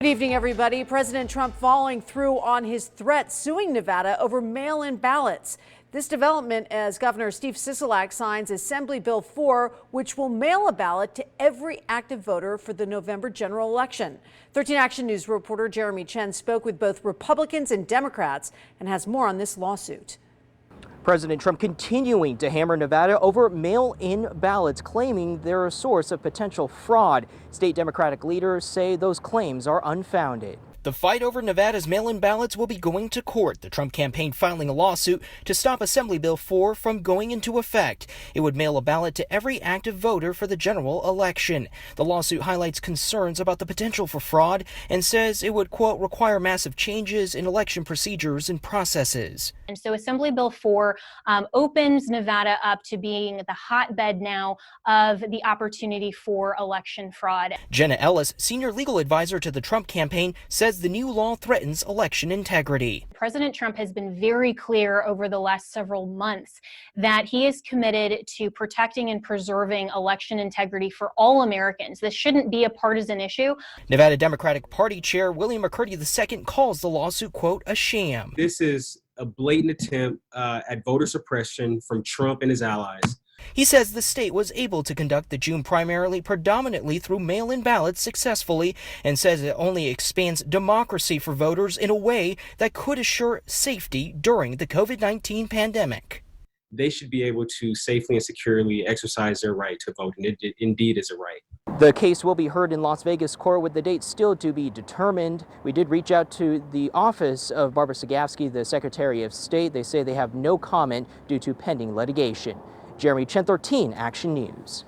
Good evening, everybody. President Trump following through on his threat, suing Nevada over mail-in ballots. This development as Governor Steve Sisolak signs Assembly Bill 4, which will mail a ballot to every active voter for the November general election. 13 Action News reporter Jeremy Chen spoke with both Republicans and Democrats and has more on this lawsuit. President Trump continuing to hammer Nevada over mail-in ballots, claiming they're a source of potential fraud. State Democratic leaders say those claims are unfounded. The fight over Nevada's mail-in ballots will be going to court. The Trump campaign filing a lawsuit to stop Assembly Bill 4 from going into effect. It would mail a ballot to every active voter for the general election. The lawsuit highlights concerns about the potential for fraud and says it would, quote, require massive changes in election procedures and processes. And so Assembly Bill 4 opens Nevada up to being the hotbed now of the opportunity for election fraud. Jenna Ellis, senior legal advisor to the Trump campaign, says the new law threatens election integrity. President Trump has been very clear over the last several months that he is committed to protecting and preserving election integrity for all Americans. This shouldn't be a partisan issue. Nevada Democratic Party Chair William McCurdy II calls the lawsuit, quote, a sham. This is a blatant attempt at voter suppression from Trump and his allies. He says the state was able to conduct the June primary predominantly through mail-in ballots successfully, and says it only expands democracy for voters in a way that could assure safety during the COVID-19 pandemic. They should be able to safely and securely exercise their right to vote, and it indeed is a right. The case will be heard in Las Vegas court with the date still to be determined. We did reach out to the office of Barbara Sagafsky, the Secretary of State. They say they have no comment due to pending litigation. Jeremy Chen, 13 Action News.